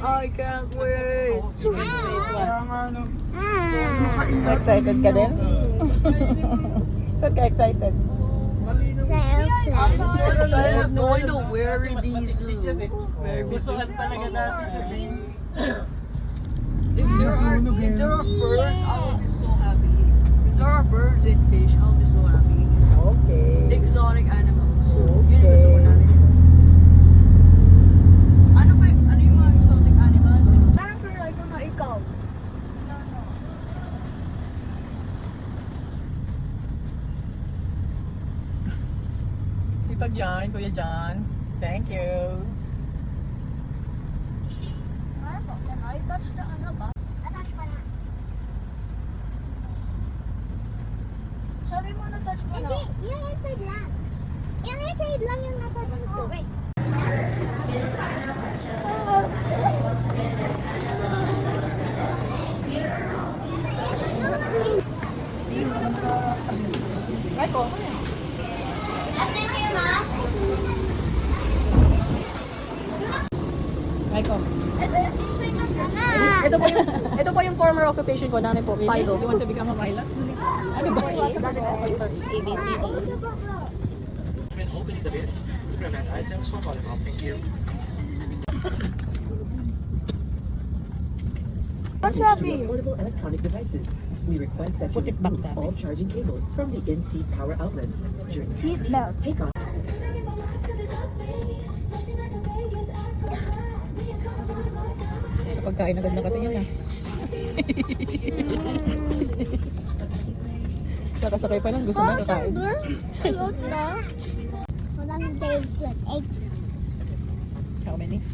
I can't wait. Excited ka din? Saan ka excited? So excited going to Werribee Zoo. Gustuhan talaga natin kasi. If there are birds, I will be so happy. If there are birds and fish, I'll be so happy. Okay. Exotic animals. Yun yung gusto ko namin. Ano yung mga exotic animals? Parang like ko na ikaw. Sipag yan, Kuya John. Thank you. Can I touch the ano ba? Attach pa na. Sabi mo na-touch mo na. Hindi, yung inside lang. Yung inside lang yung natouch mo. Let's go, wait. Michael. Michael. Ito po yung former occupation ko, dami po, Fido. You want to become a pilot? Ano ba? ABCD. When opening the bins, prevent items from falling off. Thank you. What's happening? Portable electronic devices. We request that Put you it back, remove Sabi. all charging cables from the in-seat power outlets during Seatbelt. take off. Pagkain agad na katingin na. Kakasakay pa lang, gusto na kakain. How long days like 8? How many?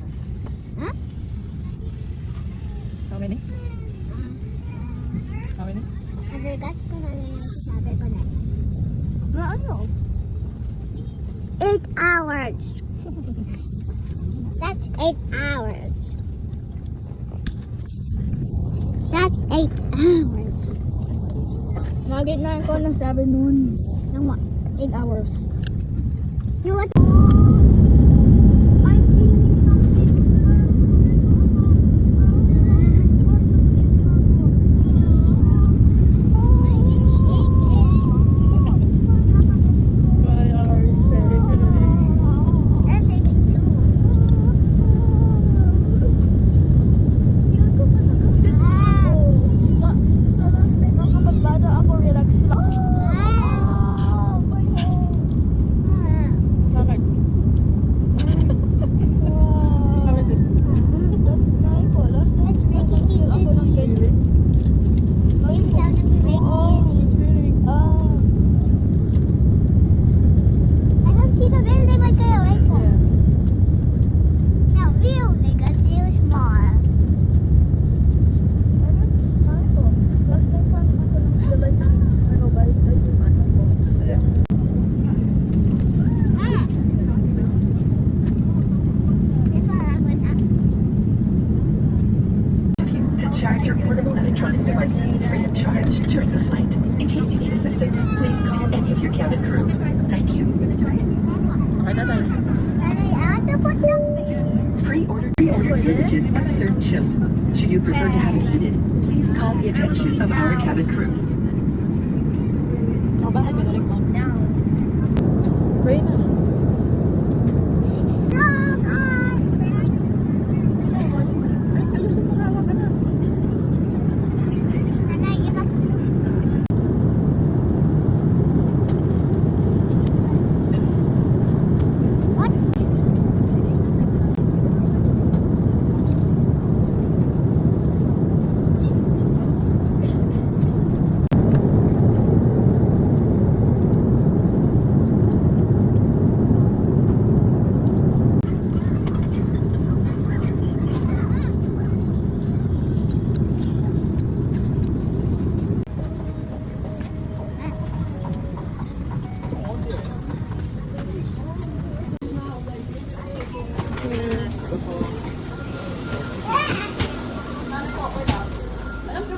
Huh? How many? How many? I forgot kung ano yung sasabi ko na. Na ano? 8 hours. That's 8 hours. That's 8 hours. Nugget na ko lang sabi noon. Ng what? 8 hours. You what? I'm feeling something. Sa last time ako pagbata ako, relax lang. Bakit? How is it? That's nice po. Last time It's making me ako lang dizzy. Yung sound of me making Oh, dizzy. it's really... I don't see the building like I away from. Now real big and real small. Last time pa ako lang sila like, ano ba, like yung ano po. This one I went up. To charge your portable electronic devices free of charge during the flight. In case you need assistance, please call any of your cabin crew. Thank you. Daddy, I want to put something. Pre-ordered sandwiches are served chilled. Should you prefer to have it heated, please call the attention of our cabin crew. Oh, bakit binalik mo? Pray na. Ayusin mo na, ka na. Nanay, ibak. What's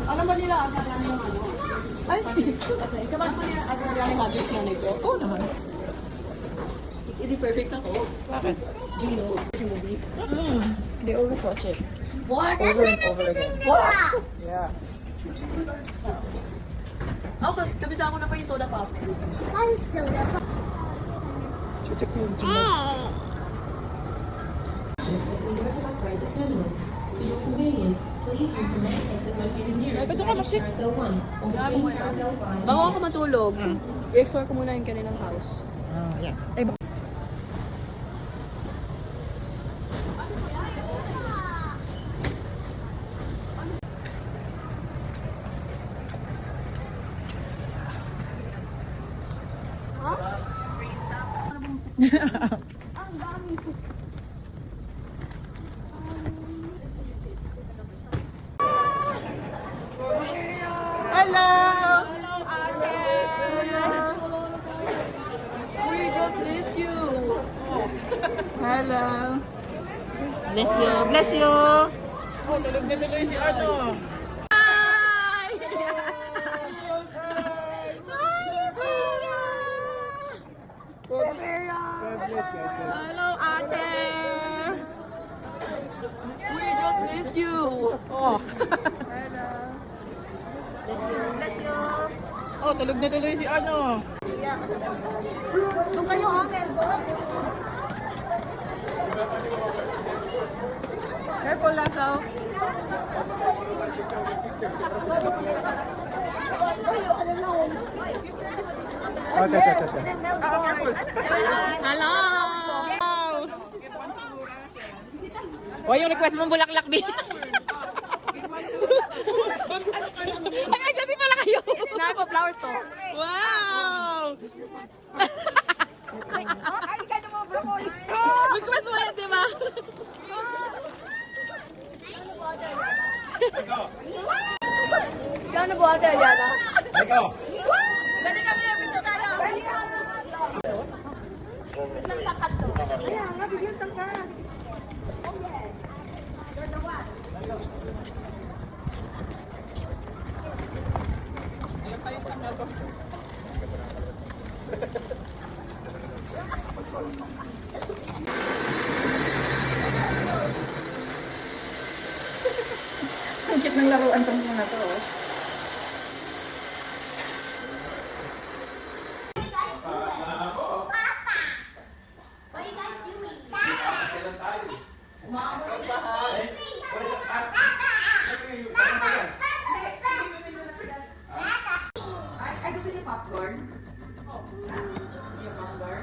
Alam ba nila ang kailangan yung ano? Ay! Kaman pa niya ang kailangan magic na nito. Oo naman. Hindi perfect ako. Bakit? They always watch it. What? Over and over again. What? Yeah. Ako, kabisa ko na pa yung soda pop. Check mo yung Ito ka mag-sit. Bago ako matulog, i-explore ko muna yung kanilang house. Yeah. Ay, hello! We just missed you! Hello! Bless you! Bless you! Oh, tulog na tuloy si ano. Hi! Hello, ate! We just missed you! Oh. Bless you. Oh, tulog na tuloy si ano. Doon kayo, Angel. Careful, Lasso. Hello! O, yung request mong bulaklak, B. Ay, kasi pala kayo. Sinabi po, flower store. Wow! Ay, ka na mo, broccoli. Request mo yan, di ba? Gano'n po ate, Aliana? Dali kami, picture tayo. Ang cute ng laruan tong mga to. Oh. What are you guys doing? Ay, gusto niyo popcorn? Yung popcorn?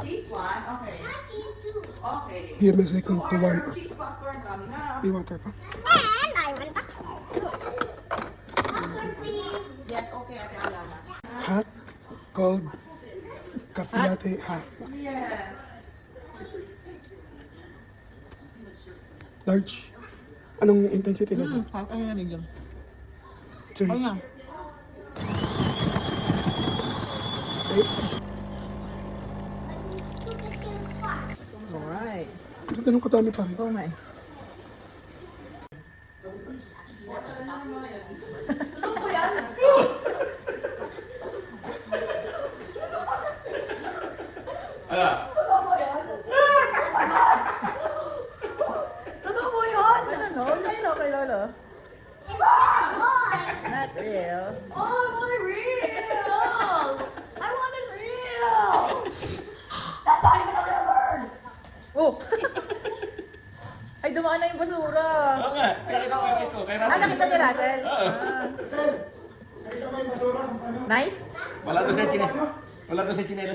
Cheese one? Okay. Okay. Here the second to one. Cheese popcorn coming up. May water pa. And I want popcorn. Popcorn, please. Yes, okay, Ate Alana. Hot, cold, coffee latte, hot. Yes. Large. Anong intensity level? Ano yan medium? 3. nga. Alright. Pero ganun kadami pa rin. Ito nga eh. Totoo po yun! Ano? Ano kay Lolo? Not real. Oh, I want it real! I want it real! That's not even a real bird! Oh! Ay, dumaan na yung basura. Oo nga. Nakita ko. Kaya Ah, nakita ni Russell? Nice? Wala to sa chinelo. Wala to sa chinelo.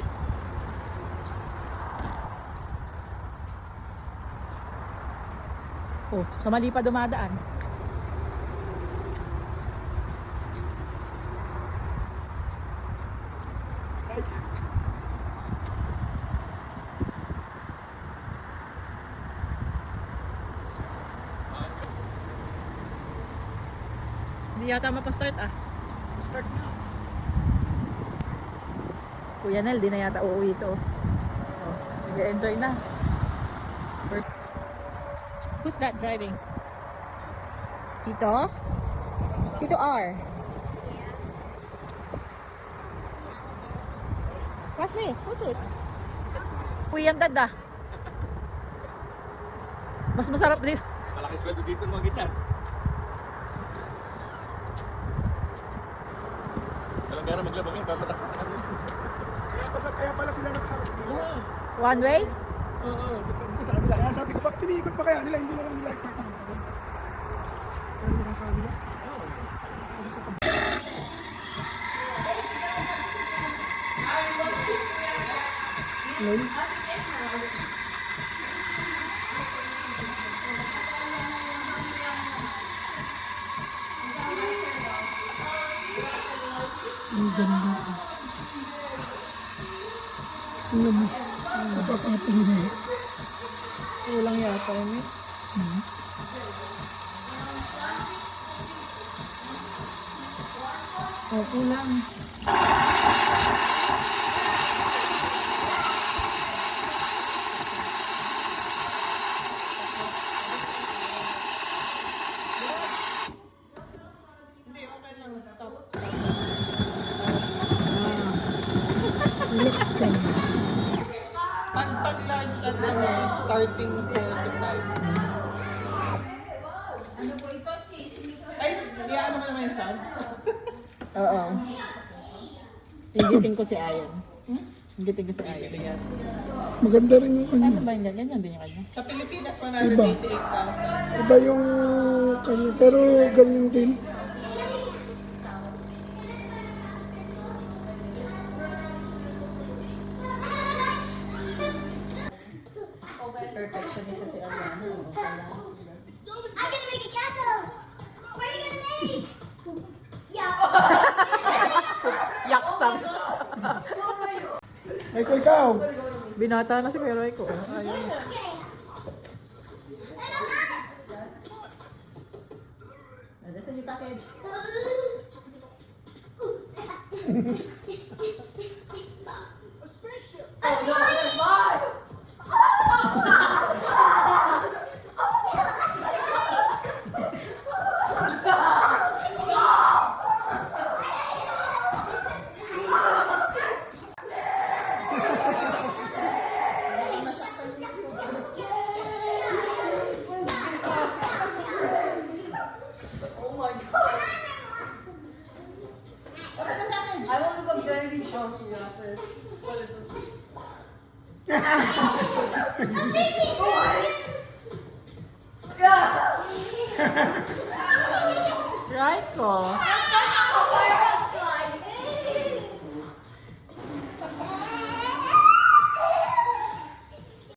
Oh, sa mali pa dumadaan. Hindi yata mapastart ah. Start na. Kuya Nel, di na yata uuwi ito. Oh, nag-enjoy na. First. Who's that driving? Tito? Tito R. What's this? What's this? Uy, yan dad ah. Mas masarap din. Malaki sweldo dito ng mga ganyan. Walang gana maglabang yun, papatak-patakan mo. Kaya pala sila nakaharap dito. One way? Oo, dito sa kabila. Kaya sabi ko, bakit tiniikot pa kaya nila? Hindi na lang nila i-park ng tagal. Kaya nakakabilas. Ang ganda. Ano mo? Napapapin mo. Kulang yata yun eh. Okay lang. Relax ka na. Pag-lunch at starting 4 to 5. Ay, ano mo naman yung sound? Oo. Ingitin ko si Ayan. Ingitin ko si Ayan. Maganda rin yung kanya. Ano ba yung ganyan? Ganyan din yung kanya. Sa Pilipinas, 188,000. Iba yung kanya. Pero ganyan din. Perfectionist si Ayan. I'm gonna make a castle. What are you gonna make? Yeah. Yaksam. Ay, ko ikaw. Binata na si Kuya Roy ko. Ayun. Okay. Nasaan yung package? Oh no, there's mine! Oh my god! I want to go very shocking, sir. What is it? Right ko. Oh my god!